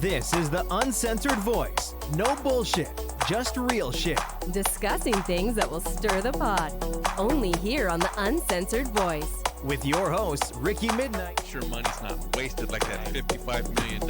This is the Uncensored Voice. No bullshit, just real shit. Discussing things that will stir the pot. Only here on the Uncensored Voice. With your host, Ricky Midnight. Sure money's not wasted like that $55 million.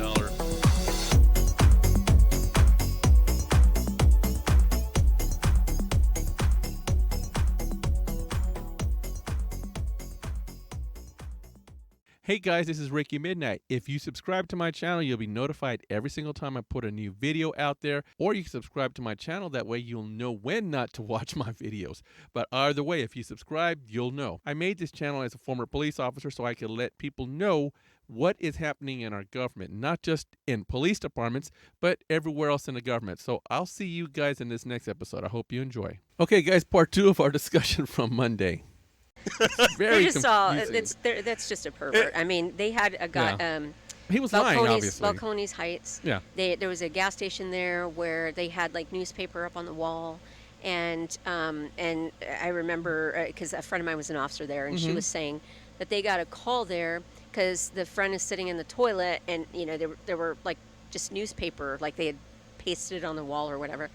Hey guys, this is Ricky Midnight. If you subscribe to my channel, you'll be notified every single time I put a new video out there, or you can subscribe to my channel. That way you'll know when not to watch my videos. But either way, if you subscribe, you'll know. I made this channel as a former police officer so I could let people know what is happening in our government, not just in police departments, but everywhere else in the government. So I'll see you guys in this next episode. I hope you enjoy. Okay guys, part 2 of our discussion from Monday. Very that's just a pervert. I mean, they had a guy. Yeah. He was lying, obviously. Balcones Heights. Yeah. There was a gas station there where they had like newspaper up on the wall, and I remember because a friend of mine was an officer there, and she was saying that they got a call there because the friend is sitting in the toilet, and you know there were like just newspaper, like they had pasted it on the wall or whatever,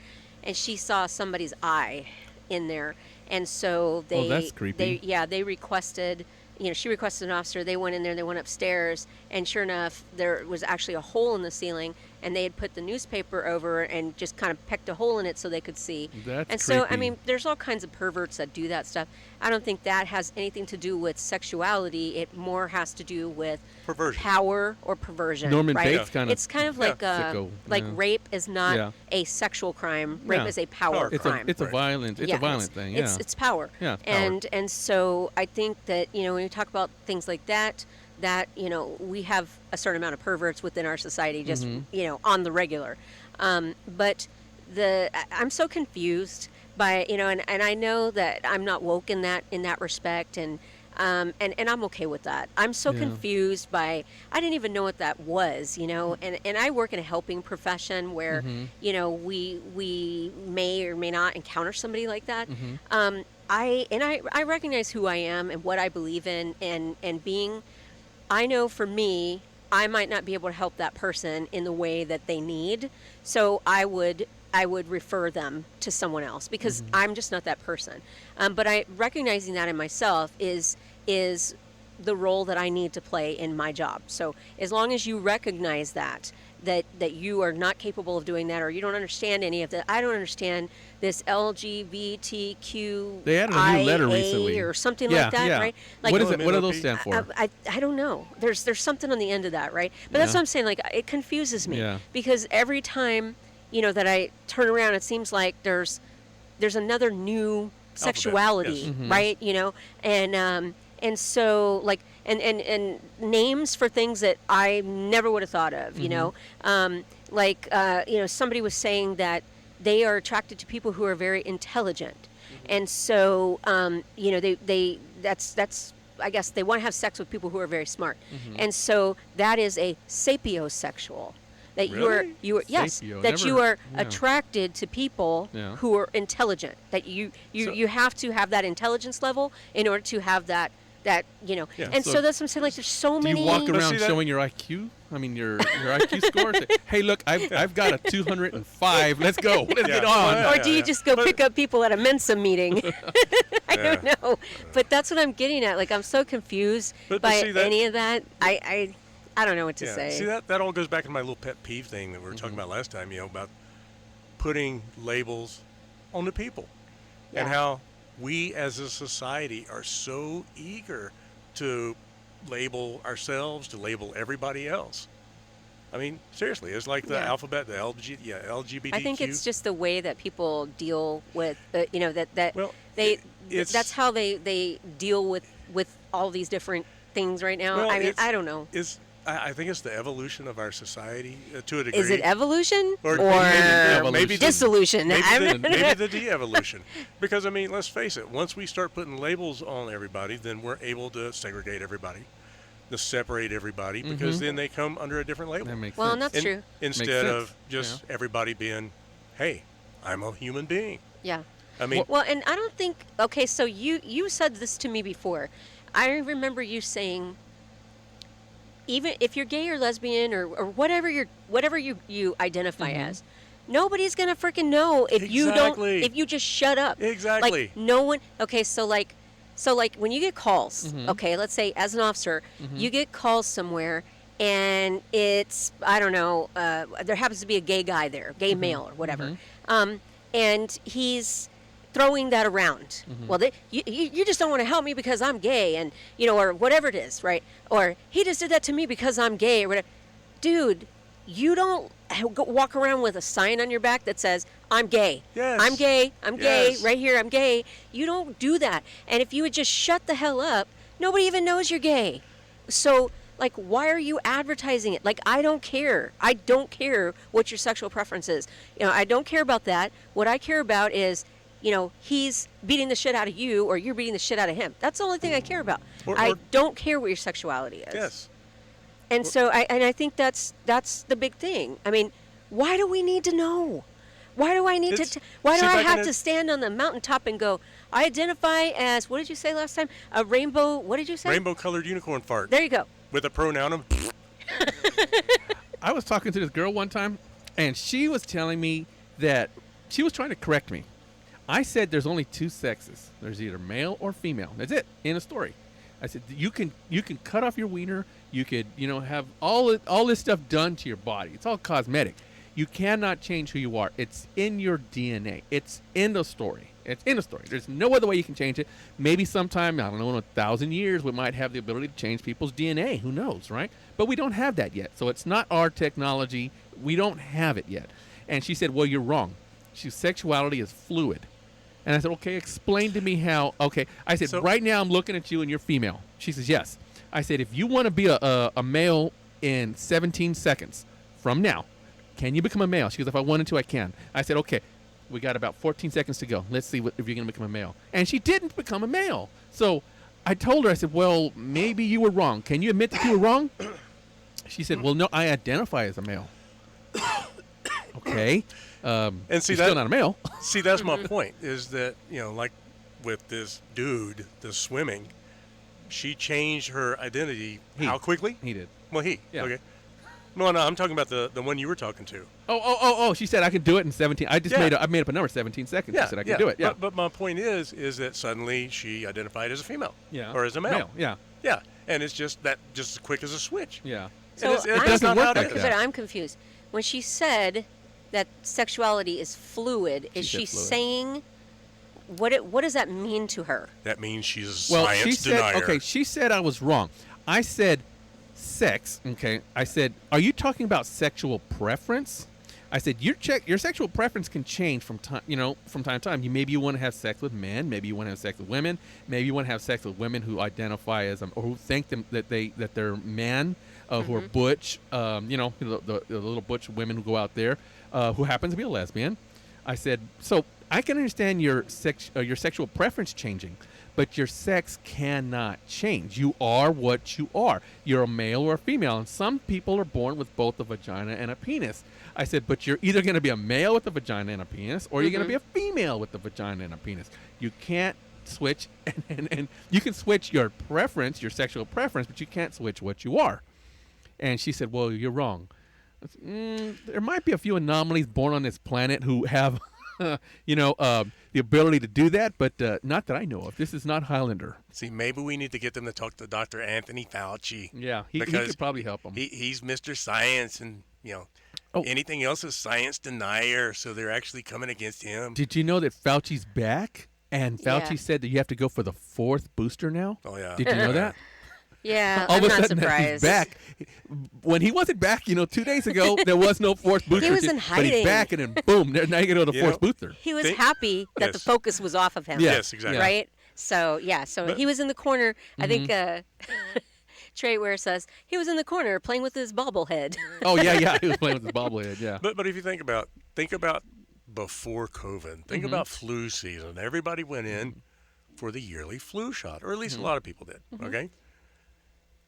and she saw somebody's eye in there. And so that's creepy. they requested, she requested an officer. They went in there, they went upstairs, and sure enough, there was actually a hole in the ceiling, and they had put the newspaper over and just kind of pecked a hole in it so they could see. That's and creepy. so, I mean, there's all kinds of perverts that do that stuff. I don't think that has anything to do with sexuality. It more has to do with perversion, power, or perversion. Norman right? Bates kind of. It's kind of like rape is not a sexual crime. Rape is a power crime. It's a violent thing. Yeah. It's power. Yeah. And so I think that when you talk about things like that we have a certain amount of perverts within our society, just on the regular. But I'm so confused by and I know that I'm not woke in that respect, and I'm okay with that. I'm so confused by, I didn't even know what that was, and I work in a helping profession where we may or may not encounter somebody like that. I recognize who I am and what I believe in, and being, I know for me, I might not be able to help that person in the way that they need, so I would refer them to someone else because I'm just not that person. But recognizing that in myself is the role that I need to play in my job. So as long as you recognize that you are not capable of doing that, or you don't understand any of that. I don't understand this LGBTQ. They added a new letter recently, or something like that, right? Like, what is it? What do those stand for? I don't know. There's something on the end of that, right? But that's what I'm saying. Like, it confuses me because every time that I turn around, it seems like there's another new sexuality, right? And so like and names for things that I never would have thought of, somebody was saying that they are attracted to people who are very intelligent, and so that's I guess they want to have sex with people who are very smart, and so that is a sapiosexual. That really? you are attracted to people who are intelligent. That you have to have that intelligence level in order to have that. And so that's what I'm saying. Like, there's so many. Do you walk around showing your IQ? I mean, your IQ score. Say, hey, look, I've got a 205. Let's go. Let's get on. Or do you just go pick up people at a Mensa meeting? I don't know. But that's what I'm getting at. Like, I'm so confused by any of that. I don't know what to say. See, that all goes back to my little pet peeve thing that we were talking about last time, about putting labels on the people and how we as a society are so eager to label ourselves, to label everybody else. I mean, seriously, it's like the alphabet, the LGBTQ. I think it's just the way that people deal with, that's how they deal with all these different things right now. Well, I mean, I don't know. I think it's the evolution of our society to a degree. Is it evolution or maybe dissolution? Maybe the de-evolution. Because, I mean, let's face it, once we start putting labels on everybody, then we're able to segregate everybody, to separate everybody, because then they come under a different label. That makes sense. And that's true. Instead of just everybody being, hey, I'm a human being. Yeah. I mean, well, and I don't think, okay, so you said this to me before. I remember you saying, even if you're gay or lesbian or whatever you identify as, nobody's gonna freaking know if you don't, Exactly. if you just shut up. Exactly. Like no one. Okay, so like when you get calls, okay, let's say as an officer, you get calls somewhere, and it's, I don't know, there happens to be a gay guy there, gay male or whatever, and he's throwing that around. Well, you just don't want to help me because I'm gay, and or whatever it is, right? Or he just did that to me because I'm gay, or whatever. Dude, you don't walk around with a sign on your back that says, I'm gay. Yes. I'm gay. I'm gay. Yes. Right here, I'm gay. You don't do that. And if you would just shut the hell up, nobody even knows you're gay. So, like, why are you advertising it? Like, I don't care. I don't care what your sexual preference is. I don't care about that. What I care about is, he's beating the shit out of you, or you're beating the shit out of him. That's the only thing I care about. I don't care what your sexuality is. Yes. And so I think that's the big thing. I mean, why do we need to know? Why do I need why do I have to stand on the mountaintop and go, I identify as, what did you say last time? A rainbow, what did you say? Rainbow-colored unicorn fart. There you go. With a pronoun of... I was talking to this girl one time, and she was telling me that she was trying to correct me. I said there's only two sexes. There's either male or female. That's it. In a story. I said you can cut off your wiener. You could have all this stuff done to your body. It's all cosmetic. You cannot change who you are. It's in your DNA. It's in the story. It's in the story. There's no other way you can change it. Maybe sometime, I don't know, in 1,000 years, we might have the ability to change people's DNA. Who knows, right? But we don't have that yet. So it's not our technology. We don't have it yet. And she said, well, you're wrong. Sexuality is fluid. And I said, okay, explain to me how. Okay. I said, right now I'm looking at you and you're female. She says, yes. I said, if you want to be a male in 17 seconds from now, can you become a male? She goes, if I wanted to, I can. I said, okay, we got about 14 seconds to go. Let's see if you're going to become a male. And she didn't become a male. So I told her, I said, well, maybe you were wrong. Can you admit that you were wrong? She said, well, no, I identify as a male. Okay. And see, you're still not a male. See, that's my point, is that, like with this dude, the swimming, she changed her identity. How quickly? He did. Well, Yeah. Okay. No, I'm talking about the one you were talking to. Oh, she said I could do it in 17. I made up a number, 17 seconds. She said I could do it. Yeah. But my point is that suddenly she identified as a female. Yeah. Or as a male. Yeah. Yeah. And it's just as quick as a switch. Yeah. So it doesn't work like that. But I'm confused. When she said that sexuality is fluid, is she saying what does that mean to her? That means she's a Well, science she said, denier. okay, she said I was wrong. I said sex. Okay. I said, are you talking about sexual preference? I said your sexual preference can change from time to time. Maybe you want to have sex with men. Maybe you want to have sex with women. Maybe you want to have sex with women who identify as or who think that they're men, who are butch. The little butch women who go out there, who happens to be a lesbian. I said, so I can understand your sexual preference changing, but your sex cannot change. You are what you are. You're a male or a female, and some people are born with both a vagina and a penis. I said, but you're either going to be a male with a vagina and a penis, or you're going to be a female with a vagina and a penis. You can't switch, and you can switch your preference, your sexual preference, but you can't switch what you are. And she said, well, you're wrong. I said, there might be a few anomalies born on this planet who have the ability to do that, but not that I know of. This is not Highlander. See, maybe we need to get them to talk to Dr. Anthony Fauci. Yeah, he could probably help them. He's Mr. Science, and anything else is science denier, so they're actually coming against him. Did you know that Fauci's back? And Fauci said that you have to go for the 4th booster now? Oh, yeah. Did you know that? Yeah, All I'm of a not sudden surprised. he's back. When he wasn't back, 2 days ago, there was no 4th booster. He was in But hiding. he's back, and then boom, now you go to the 4th booster. He was happy that the Yes. focus was off of him. Yes, exactly. Right? So, he was in the corner. I think Trey Ware says he was in the corner playing with his bobblehead. Oh, yeah, he was playing with his bobblehead, yeah. But if you think about before COVID, think about flu season. Everybody went in for the yearly flu shot, or at least a lot of people did. Okay,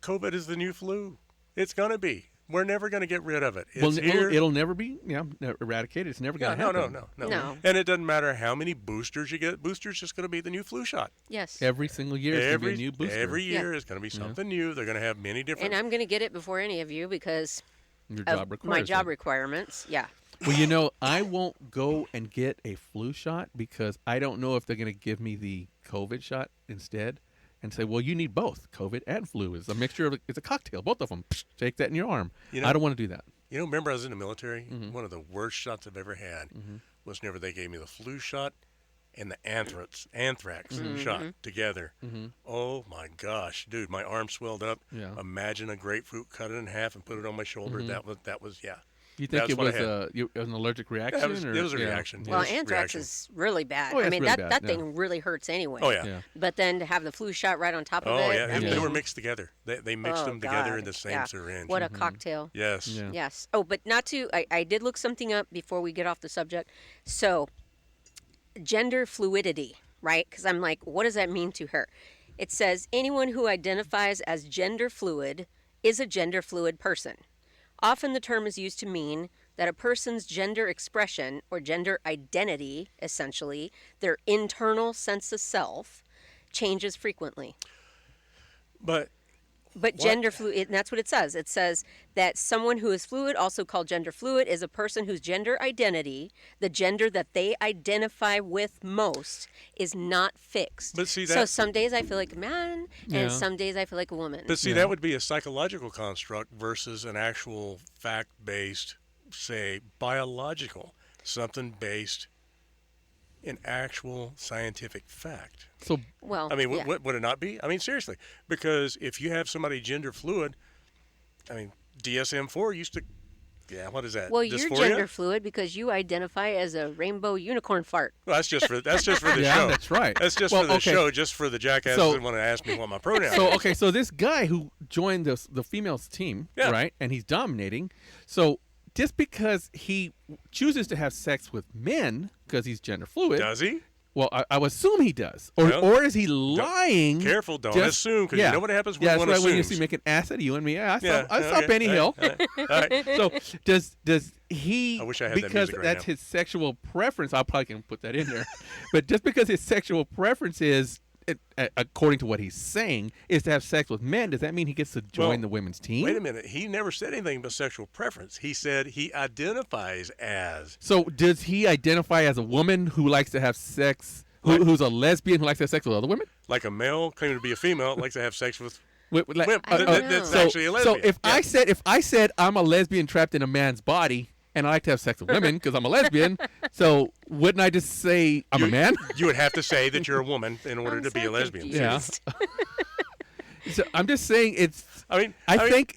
COVID is the new flu. It's gonna be. We're never going to get rid of it. It's Well, here. it'll never be eradicated. It's never going to happen. No. And it doesn't matter how many boosters you get. Boosters just going to be the new flu shot. Yes. Every single year it's going to be a new booster. Every year is going to be something new. They're going to have many different. And I'm going to get it before any of you because Your of job requires my job it. requirements. Yeah. Well, I won't go and get a flu shot because I don't know if they're going to give me the COVID shot instead and say, well, you need both. COVID and flu. It's a mixture of, it's a cocktail, both of them. Psh, take that in your arm. I don't want to do that. Remember I was in the military? One of the worst shots I've ever had was whenever they gave me the flu shot and the anthrax shot together. Oh, my gosh. Dude, my arm swelled up. Yeah. Imagine a grapefruit, cut it in half and put it on my shoulder. That was, yeah. You think That's it what was I had. an allergic reaction? It was a reaction. Well, Yes, anthrax reaction. is really bad. Oh, yeah, I it's mean, really that bad, yeah. thing really hurts anyway. Oh, yeah. Yeah. But then to have the flu shot right on top of Oh, it. yeah. I They were mean, mixed together. They mixed oh, them together in God, the same yeah. syringe. What a cocktail. Yes. Yeah. Yes. Oh, but not to, I did look something up before we get off the subject. So, gender fluidity, right? Because I'm like, what does that mean to her? It says anyone who identifies as gender fluid is a gender fluid person. Often the term is used to mean that a person's gender expression or gender identity, essentially, their internal sense of self, changes frequently. But Gender fluid, and that's what it says. It says that someone who is fluid, also called gender fluid, is a person whose gender identity, the gender that they identify with most, is not fixed. But see, so that- some days I feel like a man, Yeah. and some days I feel like a woman. But see, that would be a psychological construct versus an actual fact-based, say, biological, something based in actual scientific fact. So, well, I mean, yeah. would it not be? I mean, seriously, because if you have somebody gender fluid, I mean, DSM-4 used to, what is that? Well, you're Dysphoria? gender fluid because you identify as a rainbow unicorn fart. Well, that's just for the yeah, show. that's right. That's just Well, for the okay. show, just for the jackasses So- that want to ask me what my pronoun So is. okay, so this guy who joined the females team, Yeah. right, and he's dominating. So just because he chooses to have sex with men because he's gender fluid, Does he? well, I would assume he does, or Well, or is he lying? Careful, don't just- assume, because you know what happens when yeah, one that's right. When you assumes. see making ass at you and me, yeah, I saw, Yeah, I saw okay, Benny Hill. all right. So does he? I wish I had that because music right that's now. his sexual preference. I probably can put that in there, but just because his sexual preference is, according to what he's saying, is to have sex with men, does that mean he gets to join Well, the women's team? Wait a minute. He never said anything about sexual preference. He said he identifies as. So does he identify as a woman who likes to have sex, who's a lesbian who likes to have sex with other women? Like a male claiming to be a female likes to have sex with Like, women. I don't That's know. actually a lesbian. So if I said I'm a lesbian trapped in a man's body and I like to have sex with women because I'm a lesbian, so wouldn't I just say I'm a man? You would have to say that you're a woman in order I'm to be so a lesbian. confused. Yeah. So I'm just saying it's. I think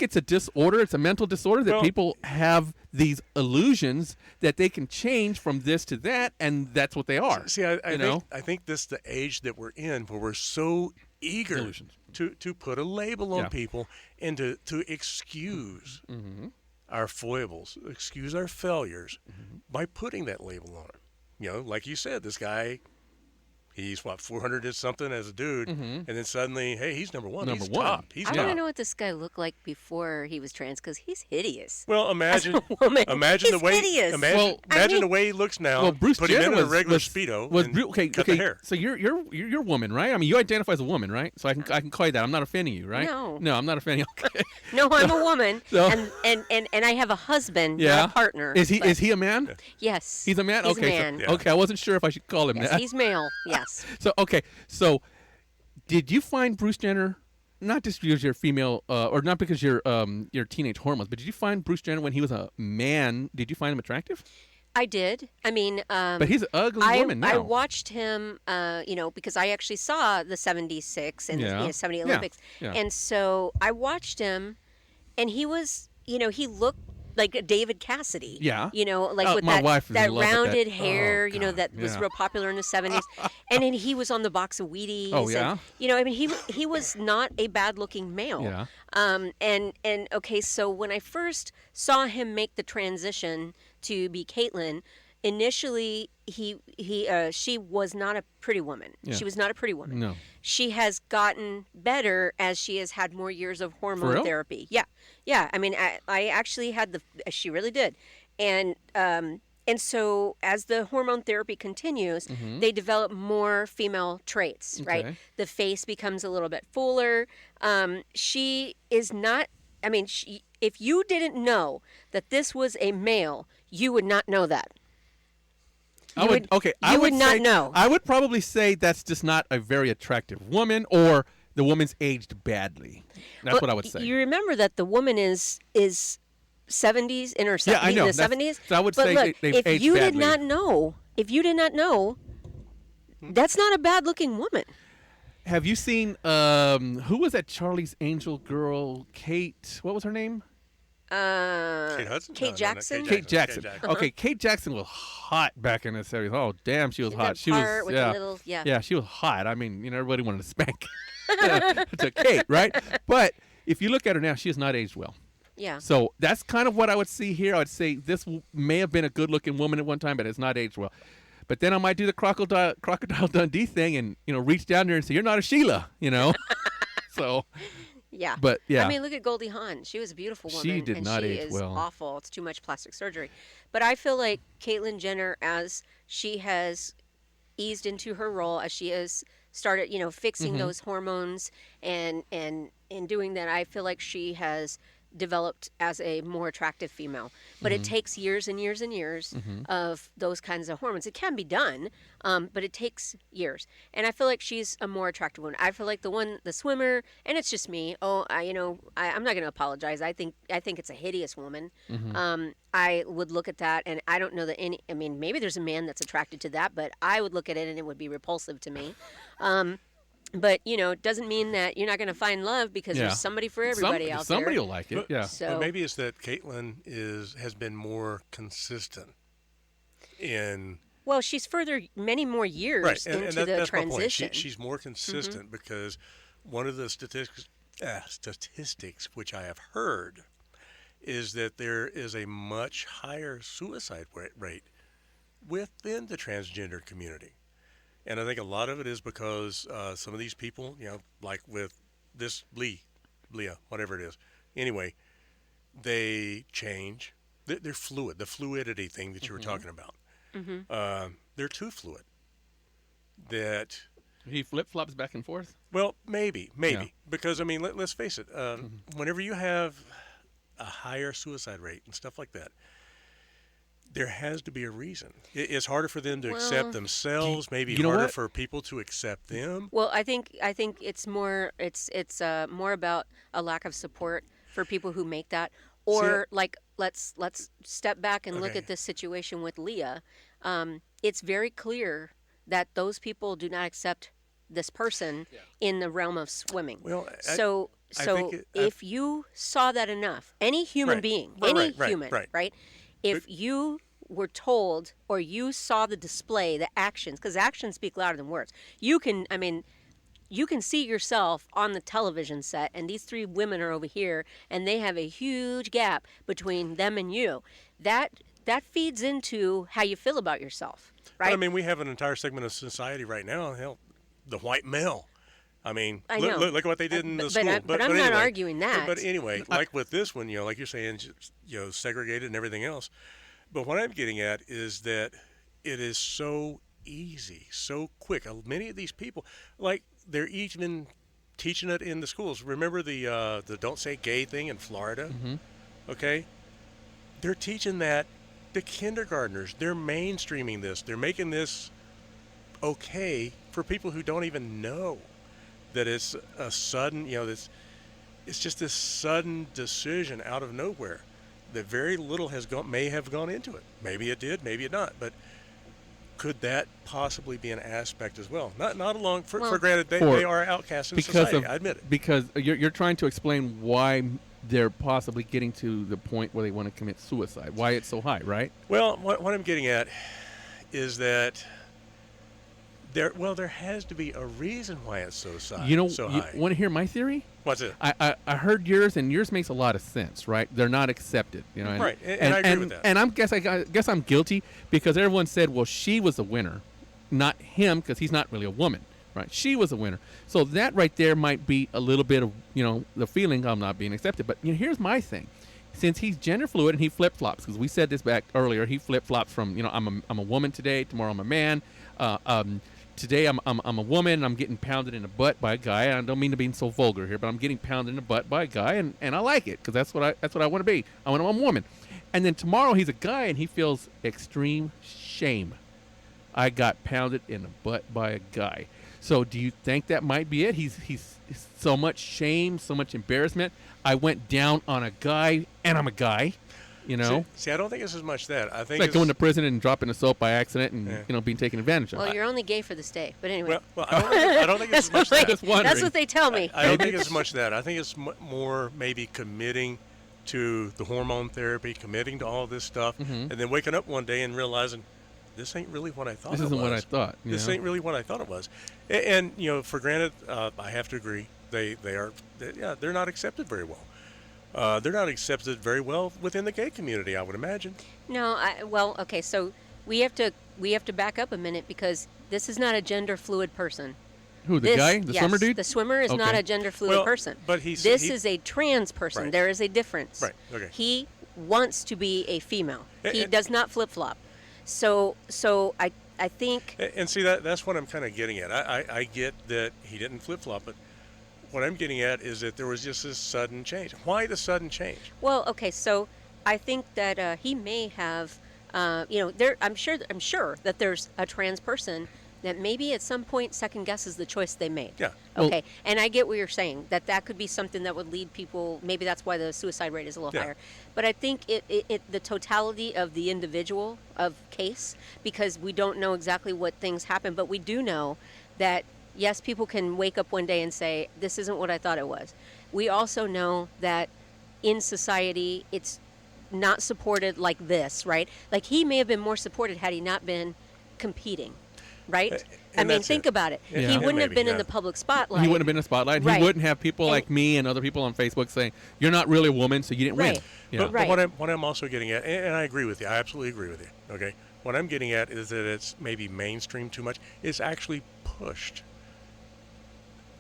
it's a disorder. It's a mental disorder that Well- people have these illusions that they can change from this to that, and that's what they are. See, I you know? think this is the age that we're in where we're so eager Illusions. to put a label on Yeah. people and to excuse our foibles, excuse our failures by putting that label on them. You know, like you said, this guy, he's 400 and something as a dude, and then suddenly, hey, he's number one. Number He's one. top. He's I top. want to know what this guy looked like before he was trans because he's hideous. Well, imagine, As a woman, imagine the he's way, hideous. imagine, Well, I imagine the mean- way he looks now. Well, Bruce put Jenner him in a was regular was, speedo was and Bru- okay. cut okay. the hair. So you're a woman, right? I mean, you identify as a woman, right? So I can call you that. I'm not offending you, right? No. I'm not offending you. Okay. No, I'm a woman, So- and I have a husband, Yeah. not a partner. Is but he a man? Yes. He's a man. He's Okay. a man. So, okay. I wasn't sure if I should call him Yes, that. he's male. Yes. So did you find Bruce Jenner? Not just because you're female, or not because you're teenage hormones, but did you find Bruce Jenner when he was a man? Did you find him attractive? I did. I mean, But he's an ugly woman now. I watched him, because I actually saw the 76 and Yeah. the 70 Yeah. Olympics. Yeah. And so I watched him, and he was, he looked like a David Cassidy. Yeah. Like with my wife is in that love with that. rounded Oh, hair, God, that was yeah. real popular in the 70s. And then he was on the box of Wheaties. Oh, yeah? And, he was not a bad-looking male. Yeah. Okay, so when I first saw him make the transition to be Caitlyn, initially she was not a pretty woman. Yeah. She was not a pretty woman. No. She has gotten better as she has had more years of hormone real? therapy. Yeah. I mean, I actually had she really did, and so as the hormone therapy continues, they develop more female traits. Right, Okay. the face becomes a little bit fuller. She is not. I mean, if you didn't know that this was a male, you would not know that. I would not say, know. I would probably say that's just not a very attractive woman, or the woman's aged badly. That's what I would say. You remember that the woman is 70s in her 70s, Yeah, I know. in the 70s. So I would but say look, they've if aged you did badly. not know, that's not a bad looking woman. Have you seen who was that Charlie's Angel girl? Kate. What was her name? Kate Hudson? Kate No, Jackson? Kate Jackson. Kate Jackson. Okay, Kate Jackson was hot back in the series. Oh, damn, she was That hot. She part was with the little- yeah. Yeah, she was hot. I mean, everybody wanted to spank to Kate, right? But if you look at her now, she has not aged well. Yeah. So that's kind of what I would see here. I would say this may have been a good-looking woman at one time, but it's not aged well. But then I might do the crocodile Dundee thing and reach down there and say, "You're not a Sheila," So. Yeah. But, yeah. I mean, look at Goldie Hawn. She was a beautiful woman. She did and not she age is well. awful. It's too much plastic surgery. But I feel like Caitlyn Jenner, as she has eased into her role, as she has started, fixing those hormones and doing that, I feel like she has developed as a more attractive female. But it takes years and years and years of those kinds of hormones. It can be done, but it takes years. And I feel like she's a more attractive one. I feel like the swimmer, and it's just me. I'm not going to apologize. I think it's a hideous woman. I would look at that, and I don't know that maybe there's a man that's attracted to that, but I would look at it and it would be repulsive to me. But it doesn't mean that you're not going to find love, because there's somebody for everybody out there. Somebody will like it. Yeah. So But maybe it's that Caitlyn has been more consistent in well, she's many more years right, and into the that's my point. transition. She's more consistent because one of the statistics which I have heard is that there is a much higher suicide rate within the transgender community. And I think a lot of it is because some of these people, like with this Leah, whatever it is. Anyway, they change. They're fluid. The fluidity thing that you were talking about. They're too fluid. That He flip-flops back and forth. well, maybe Yeah. because let's face it. Whenever you have a higher suicide rate and stuff like that, there has to be a reason. It's harder for them to accept themselves. Maybe you know harder what? for people to accept them. Well, I think it's more more about a lack of support for people who make that, or like let's step back and look Okay. at this situation with Leah. It's very clear that those people do not accept this person in the realm of swimming. Well, so I think if you saw that enough, any human Right. being, Right, any right, human, right. if you were told or you saw the display, the actions, because actions speak louder than words. You can see yourself on the television set, and these three women are over here, and they have a huge gap between them and you. That feeds into how you feel about yourself, right? But, we have an entire segment of society right now. Hell, the white male. I know. Look at what they did in the But school. I'm not anyway, arguing that. But anyway, like with this one, like you're saying, segregated and everything else. But what I'm getting at is that it is so easy, so quick. Many of these people, like they're even teaching it in the schools. Remember the "Don't Say Gay" thing in Florida? Okay, they're teaching that to kindergartners. They're mainstreaming this. They're making this okay for people who don't even know that it's a sudden, it's just this sudden decision out of nowhere that very little may have gone into it. Maybe it did, maybe it not. But could that possibly be an aspect as well? Not along for granted they are outcasts in society. I admit it. Because you're trying to explain why they're possibly getting to the point where they want to commit suicide. Why it's so high, right? Well, what I'm getting at is that There has to be a reason why it's so high. You know, so you high. want to hear my theory? What's it? I heard yours, and yours makes a lot of sense, right? They're not accepted, you know. And, Right, and I agree with that. And I guess I'm guilty because everyone said, well, she was the winner, not him, because he's not really a woman, right? She was a winner. So that right there might be a little bit of, the feeling I'm not being accepted. But here's my thing. Since he's gender fluid and he flip flops, because we said this back earlier, he flip flops from I'm a woman today, tomorrow I'm a man. Today I'm a woman and I'm getting pounded in the butt by a guy. I don't mean to be so vulgar here, but I'm getting pounded in the butt by a guy, and I like it because that's what I want to be. I'm a woman. And then tomorrow he's a guy and he feels extreme shame. I got pounded in the butt by a guy. So do you think that might be it? He's so much shame, so much embarrassment. I went down on a guy and I'm a guy. See, I don't think it's as much that. I think It's like going to prison and dropping a soap by accident and being taken advantage of. Well, you're only gay for this day, but anyway. Well, I don't think it's as much that. That's what they tell me. I don't think it's as much that. I think it's more maybe committing to the hormone therapy, committing to all this stuff, and then waking up one day and realizing this ain't really what I thought it was. This isn't what I thought. This ain't really what I thought it was. And for granted, I have to agree, they're not accepted very well. They're not accepted very well within the gay community, I would imagine. No, okay, so we have to back up a minute because this is not a gender fluid person. Who, the guy? The swimmer dude? The swimmer is not Okay. a gender fluid person. But this is a trans person. Right. There is a difference. Right, okay. He wants to be a female. He And- does not flip flop. So I think. And see, that's what I'm kind of getting at. I get that he didn't flip flop, but what I'm getting at is that there was just this sudden change. Why the sudden change? Well, okay, so I think that he may have, I'm sure that there's a trans person that maybe at some point second guesses the choice they made. Yeah. Okay, and I get what you're saying, that could be something that would lead people, maybe that's why the suicide rate is a little higher. But I think the totality of the individual of case, because we don't know exactly what things happen, but we do know that, yes, people can wake up one day and say, this isn't what I thought it was. We also know that in society, it's not supported like this, right? Like he may have been more supported had he not been competing. Right? And I mean, think about it. Yeah. He Yeah, wouldn't have maybe, been in yeah. the public spotlight. He wouldn't have been in the spotlight. Right. He wouldn't have people And- like me and other people on Facebook saying, you're not really a woman, so you didn't Right. win. You know? But what I'm also getting at, and I agree with you, I absolutely agree with you, okay? What I'm getting at is that it's maybe mainstream too much. It's actually pushed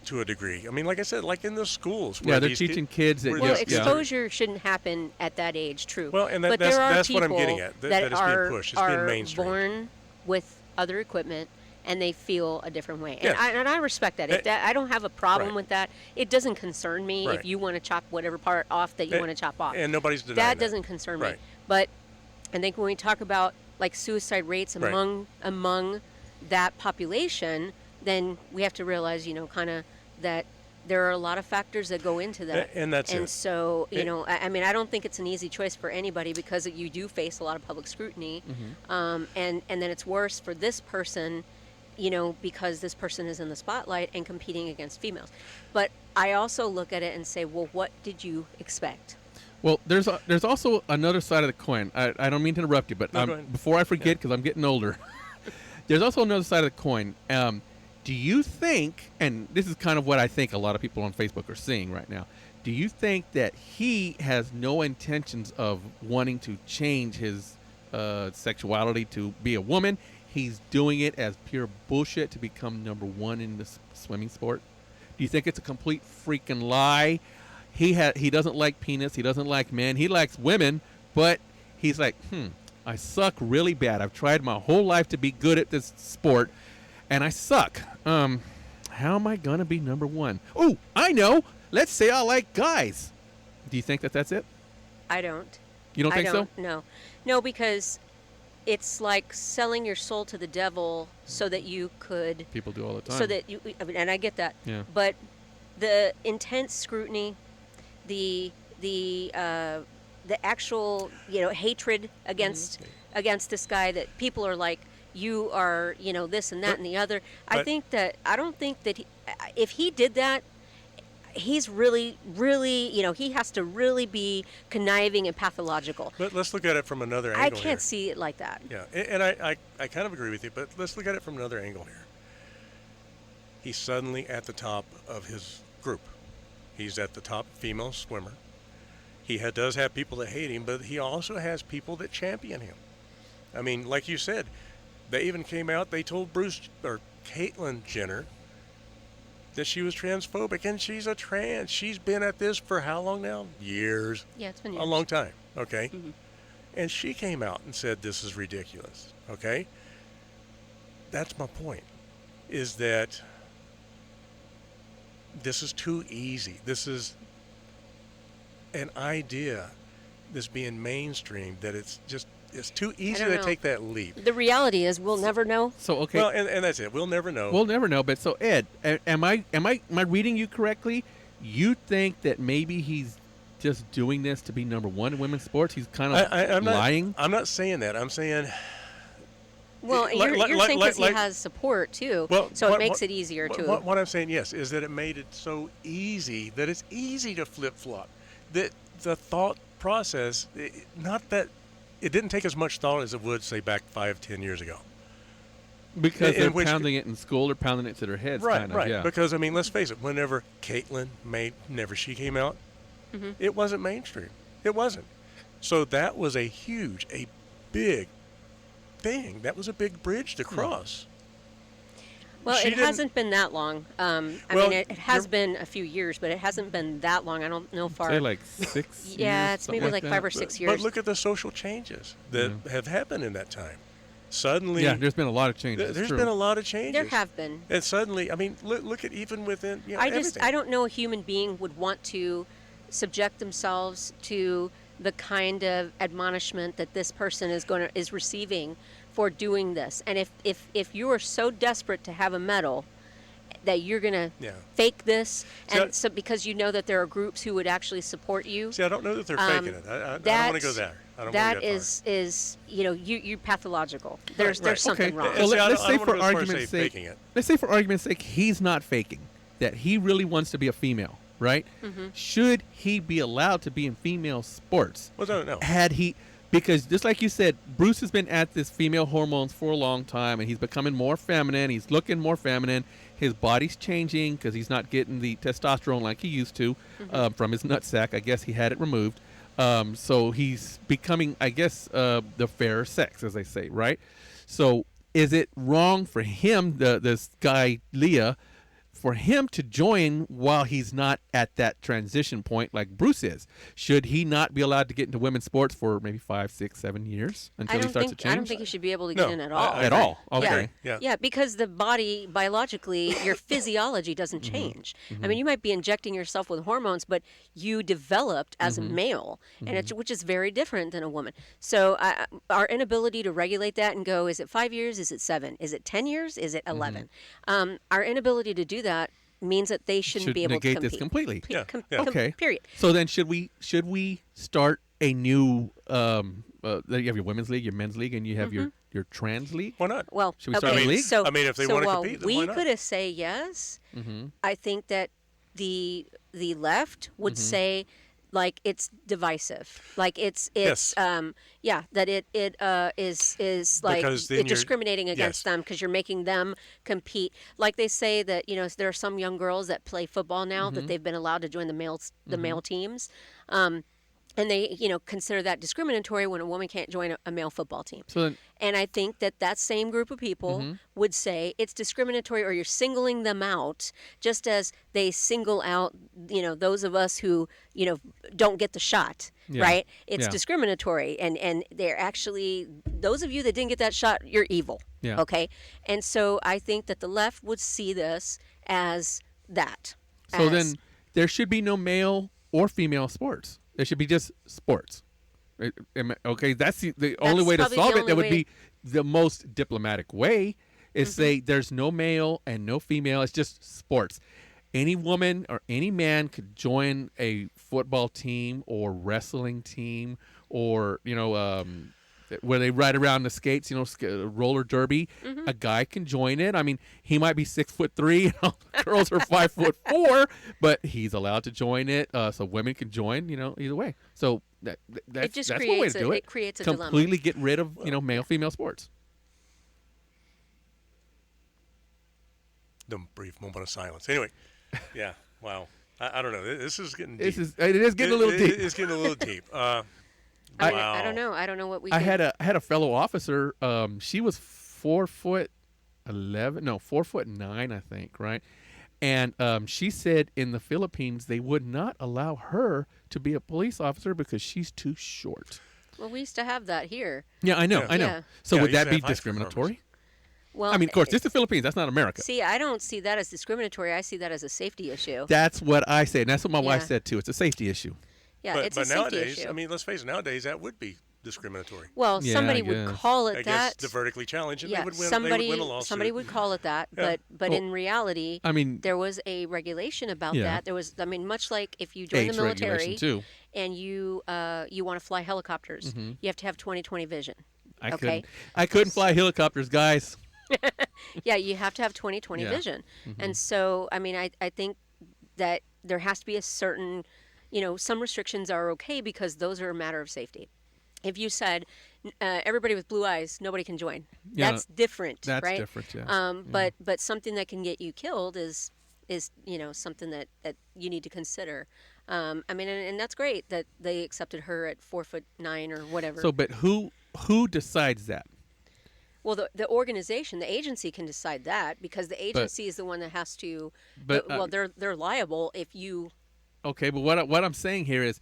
to a degree. I mean, like I said, like in the schools. Yeah, where they're these teaching kids that. where Well, these- exposure shouldn't happen at that age, true. Well, and but that's there are what I'm people getting at, that that it's being are, pushed. It's being are mainstream. born with other equipment and they feel a different way. Yeah. And I respect that. I don't have a problem Right. with that. It doesn't concern me Right. if you want to chop whatever part off that you want to chop off. And nobody's denying that doesn't concern me. Right. But I think when we talk about like suicide rates Right. among that population, then we have to realize, kind of that there are a lot of factors that go into that. And that's and it. so, I mean, I don't think it's an easy choice for anybody because you do face a lot of public scrutiny. Mm-hmm. And then it's worse for this person, because this person is in the spotlight and competing against females. But I also look at it and say, well, what did you expect? Well, there's also another side of the coin. I don't mean to interrupt you, but No, go ahead. before I forget, because I'm getting older, there's also another side of the coin. Do you think, and this is kind of what I think a lot of people on Facebook are seeing right now, do you think that he has no intentions of wanting to change his sexuality to be a woman? He's doing it as pure bullshit to become number one in the swimming sport? Do you think it's a complete freaking lie? He doesn't like penis. He doesn't like men. He likes women, but he's like, I suck really bad. I've tried my whole life to be good at this sport, and I suck. How am I going to be number one? Oh, I know. Let's say I like guys. Do you think that that's it? I don't. You don't think so? No, because it's like selling your soul to the devil so that you could, People do all the time. so that you, and I get that. Yeah. But the intense scrutiny, the actual hatred against this guy, that people are like, you are this and that and the other. I don't think that if he did that, he's really he has to really be conniving and pathological. But let's look at it from another angle I can't here. see it like that. Yeah, and I kind of agree with you, but let's look at it from another angle here. he's suddenly at the top of his group. He's at the top female swimmer. He does have people that hate him, but he also has people that champion him. I mean, like you said, they even came out, they told Caitlyn Jenner that she was transphobic, and she's a trans. She's been at this for how long now? Years. Yeah, it's been years. A long time, okay? Mm-hmm. And she came out and said this is ridiculous, okay? That's my point, is that this is too easy. This is an idea that's being mainstream that it's too easy to take that leap. The reality is we'll never know. So okay. Well, and that's it. We'll never know. We'll never know. But so Ed, am I reading you correctly? You think that maybe he's just doing this to be number one in women's sports? He's kind of I'm lying. I'm not saying that. I'm saying. Well, you're saying because he has support too, so it makes it easier too. What I'm saying, yes, is that it made it so easy that it's easy to flip flop. That the thought process, not that. It didn't take as much thought as it would, say, back 5-10 years ago. Because they're pounding it in school, they're pounding it to their heads. Right, kind of, right. Yeah. Because, I mean, let's face it, whenever she came out, it wasn't mainstream. It wasn't. So that was a big thing. That was a big bridge to cross. Well, it hasn't been that long. I mean, it has been a few years, but it hasn't been that long. I don't know far. Say like 6 years. Yeah, it's maybe like 5 or 6 years. But look at the social changes that have happened in that time. Suddenly, yeah, there's been a lot of changes. There's been a lot of changes. There have been. And suddenly, I mean, look at even within everything. I don't know a human being would want to subject themselves to the kind of admonishment that this person is receiving for doing this. And if you are so desperate to have a medal that you're going to fake this, and so because you know that there are groups who would actually support you. See, I don't know that they're faking it. I don't want to go there. I don't that want to go that is you're pathological. There's something wrong. Well, let's say for argument's sake, he's not faking. That he really wants to be a female, right? Mm-hmm. Should he be allowed to be in female sports? Well, no. Because just like you said, Bruce has been at this female hormones for a long time, and he's becoming more feminine. He's looking more feminine. His body's changing because he's not getting the testosterone like he used to from his nutsack. I guess he had it removed. So he's becoming, I guess, the fairer sex, as they say, right? So is it wrong for him, this guy, Leah, for him to join while he's not at that transition point like Bruce is? Should he not be allowed to get into women's sports for maybe 5, 6, 7 years until he starts to change? I don't think he should be able to get in at all. At all? Okay. Yeah, because the body, biologically, your physiology doesn't change. I mean, you might be injecting yourself with hormones, but you developed as a male, and which is very different than a woman. So our inability to regulate that and go, is it 5 years? Is it 7? Is it 10 years? Is it 11? Our inability to do that means that they shouldn't be able to compete. Negate this completely. Okay. Period. So then should we start a new you have your women's league, your men's league, and you have your trans league? Why not? Well, should we start a league? So, I mean, if they want to compete, then why we not? could say yes. I think that the left would say like it's divisive, like it's that it is like it discriminating against them because you're making them compete. Like they say that there are some young girls that play football now that they've been allowed to join the male teams. And they, consider that discriminatory when a woman can't join a male football team. And I think that same group of people would say it's discriminatory, or you're singling them out, just as they single out, those of us who, don't get the shot, right? It's discriminatory, and they're actually, those of you that didn't get that shot, you're evil, okay? And so I think that the left would see this as that. So then there should be no male or female sports. There should be just sports. Okay, that's the only way to solve it. That would be the most diplomatic way, is say there's no male and no female. It's just sports. Any woman or any man could join a football team or wrestling team, or where they ride around the skates, roller derby. A guy can join it. I mean, he might be 6'3", girls are 5'4", but he's allowed to join it. So women can join. Either way. So that's one way to do it. It creates a completely dilemma. Get rid of male female sports. The brief moment of silence. Anyway, yeah. Wow. I don't know. This is getting deep. It is getting a little deep. It's getting a little deep. Wow. I don't know. I don't know what we. I can... had a fellow officer. She was 4'11", no 4'9", I think, right? And she said in the Philippines they would not allow her to be a police officer because she's too short. Well, we used to have that here. Yeah, I know, Yeah. I know. Yeah. So Yeah, would you used that to be have high school discriminatory? Well, I mean, of course, this is the Philippines. That's not America. See, I don't see that as discriminatory. I see that as a safety issue. That's what I say, and that's what my wife Yeah. said too. It's a safety issue. Yeah, but it's a but safety nowadays, issue. I mean, let's face it. Nowadays, that would be discriminatory. Well, Yeah, somebody I would guess. call it I that. guess the vertically challenged, and Yeah, they would win. somebody they would win a lawsuit. somebody would call it that, Yeah. but Well, in reality, I mean, there was a regulation about Yeah. that. There was, I mean, much like if you join age the regulation military too. and you want to fly helicopters, Mhm. you have to have 20/20 vision. I couldn't fly helicopters, guys. Yeah, you have to have 20/20 Yeah. vision. Mm-hmm. And so, I mean, I think that there has to be a certain, some restrictions are okay because those are a matter of safety. If you said everybody with blue eyes, nobody can join, Yeah, that's different, That's right? different, yeah. But something that can get you killed is something that you need to consider. I mean, and that's great that they accepted her at 4'9" or whatever. So, but who decides that? Well, the organization, the agency can decide that because the agency is the one that has to. But, well, they're liable if you. Okay, but what I'm saying here is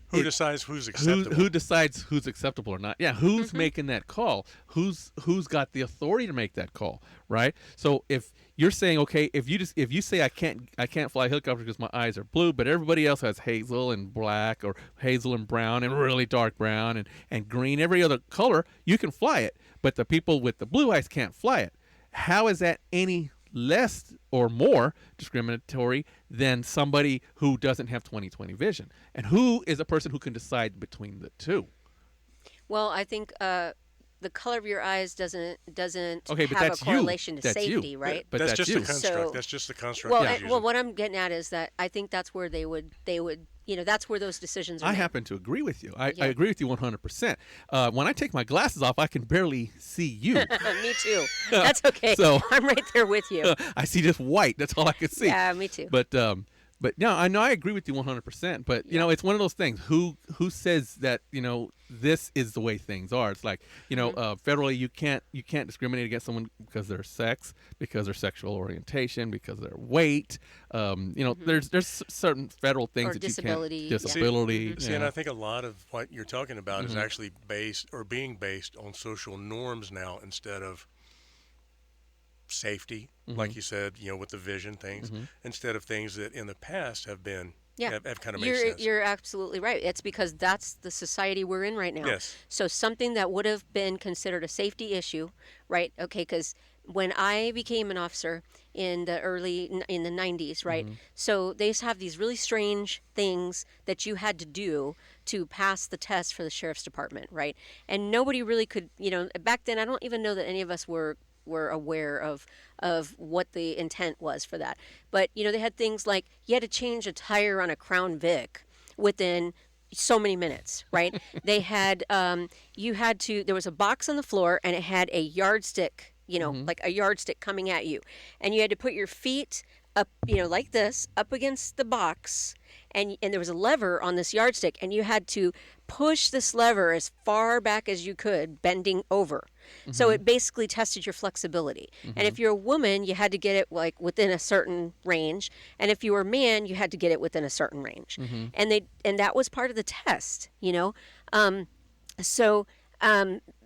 Who decides who's acceptable? who decides who's acceptable or not? Yeah, who's Mm-hmm. making that call? Who's got the authority to make that call, right? So if you're saying, okay, if you say I can't fly a helicopter because my eyes are blue, but everybody else has hazel and black or hazel and brown and really dark brown and green, every other color, you can fly it. But the people with the blue eyes can't fly it. How is that any less or more discriminatory than somebody who doesn't have 20/20 vision? And who is a person who can decide between the two? Well, I think the color of your eyes doesn't Okay, but have that's a you. correlation to That's you. safety, right? But that's that's just you. the construct. So- That's just the construct. Well, he's well, using. what I'm getting at is that I think that's where they would that's where those decisions are I made. happen to agree with you. I Yeah. agree with you 100%. When I take my glasses off, I can barely see you. Me too. That's okay. So- I'm right there with you. I see just white. That's all I can see. Yeah, me too. But no, I know I agree with you 100%. But you know, it's one of those things. Who says that this is the way things are? It's like federally you can't discriminate against someone because of their sex, because of their sexual orientation, because of their weight. There's certain federal things Or that disability, you yeah. can't. Disability. See, and I think a lot of what you're talking about Mm-hmm. is actually being based on social norms now instead of safety, Mm-hmm. like you said, with the vision things, instead of things that in the past have been Yeah, have kind of made you're sense. you're absolutely right. It's because that's the society we're in right now. Yes. So something that would have been considered a safety issue, right? Okay, because when I became an officer in the 90s, right? So they used to have these really strange things that you had to do to pass the test for the sheriff's department, right? And nobody really could, back then I don't even know that any of us were aware of what the intent was for that. But they had things like you had to change a tire on a Crown Vic within so many minutes, right? They had there was a box on the floor and it had a yardstick, like a yardstick coming at you, and you had to put your feet up, like this, up against the box, and there was a lever on this yardstick, and you had to push this lever as far back as you could, bending over. So it basically tested your flexibility. And if you're a woman, you had to get it like within a certain range, and if you were a man, you had to get it within a certain range. And that was part of the test,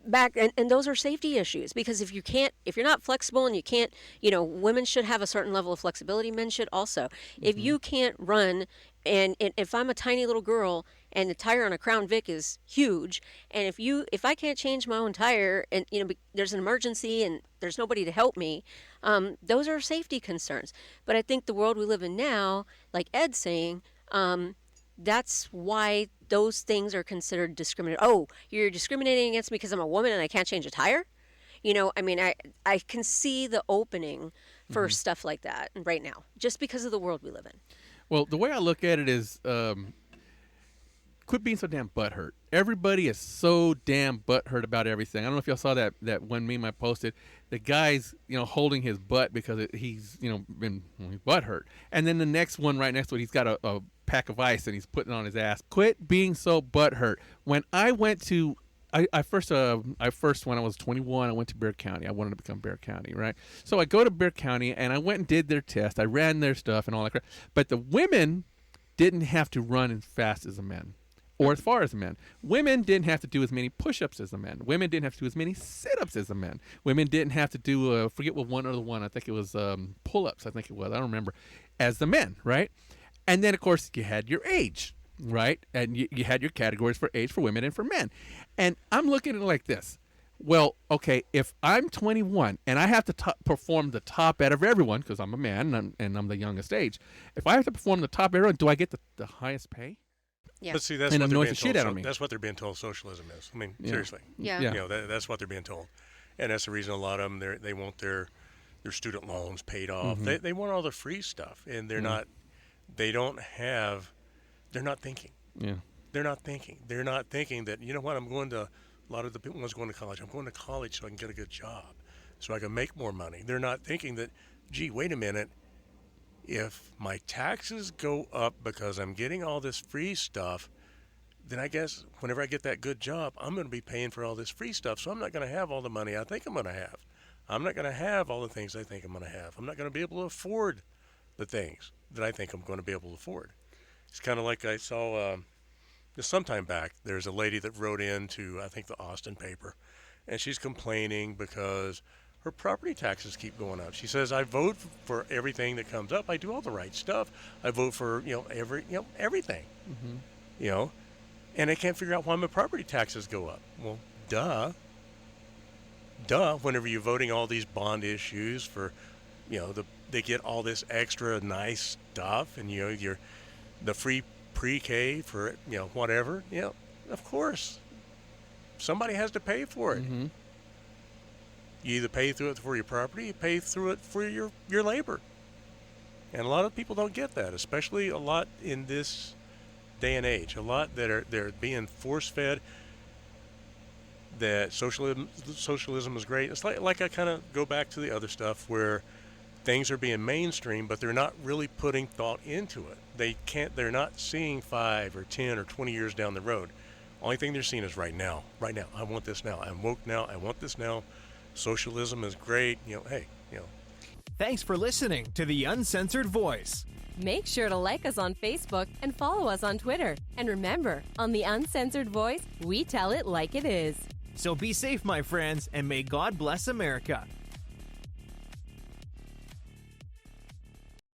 back and those are safety issues, because if you're not flexible and you can't, women should have a certain level of flexibility, men should also. If you can't run, and if I'm a tiny little girl and the tire on a Crown Vic is huge, and if I can't change my own tire, and there's an emergency and there's nobody to help me, those are safety concerns. But I think the world we live in now, like Ed's saying, that's why those things are considered discriminatory. Oh, you're discriminating against me because I'm a woman and I can't change a tire? I can see the opening for stuff like that right now, just because of the world we live in. Well, the way I look at it is, quit being so damn butthurt. Everybody is so damn butthurt about everything. I don't know if y'all saw that one meme I posted. The guy's, holding his butt because he's, been butthurt. And then the next one right next to it, he's got a pack of ice and he's putting it on his ass. Quit being so butthurt. When I went to I first when I was 21, I went to Bexar County. I wanted to become Bexar County, right? So I go to Bexar County and I went and did their test. I ran their stuff and all that crap. But the women didn't have to run as fast as the men, or as far as the men. Women didn't have to do as many push-ups as the men. Women didn't have to do as many sit-ups as the men. Women didn't have to do forget what one other one. I think it was pull-ups. I think it was. I don't remember. As the men, right? And then of course you had your age. Right? And you had your categories for age for women and for men. And I'm looking at it like this. Well, okay, if I'm 21 and I have to perform the top out of everyone, because I'm a man and I'm the youngest age, if I have to perform the top of everyone, do I get the highest pay? Yeah. But see, that's And what it they're annoys being the shit told. out of me. That's what they're being told socialism is. I mean, Yeah. seriously. Yeah. Yeah. That's what they're being told. And that's the reason a lot of them, they want their student loans paid off. Mm-hmm. They want all the free stuff, and they're not thinking. Yeah. They're not thinking. They're not thinking that, you know what, a lot of the people ones going to college, I'm going to college so I can get a good job, so I can make more money. They're not thinking that, gee, wait a minute, if my taxes go up because I'm getting all this free stuff, then I guess whenever I get that good job, I'm going to be paying for all this free stuff, so I'm not going to have all the money I think I'm going to have. I'm not going to have all the things I think I'm going to have. I'm not going to be able to afford the things that I think I'm going to be able to afford. It's kind of like I saw just some time back, there's a lady that wrote into, I think, the Austin paper, and she's complaining because her property taxes keep going up. She says, I vote for everything that comes up. I do all the right stuff. I vote for, everything, and I can't figure out why my property taxes go up. Well, duh, whenever you're voting all these bond issues for, they get all this extra nice stuff, and, you're the free pre-K for, whatever, of course, somebody has to pay for it. Mm-hmm. You either pay through it for your property, you pay through it for your labor. And a lot of people don't get that, especially a lot in this day and age. A lot that they're being force-fed that socialism is great. It's like I kind of go back to the other stuff where things are being mainstream, but they're not really putting thought into it. They're not seeing 5 or 10 or 20 years down the road. Only thing they're seeing is right now. I want this now. I'm woke now. I want this now. Socialism is great. Thanks for listening to The Uncensored Voice. Make sure to like us on Facebook and follow us on Twitter. And remember, on The Uncensored Voice, we tell it like it is. So be safe, my friends, and may God bless America.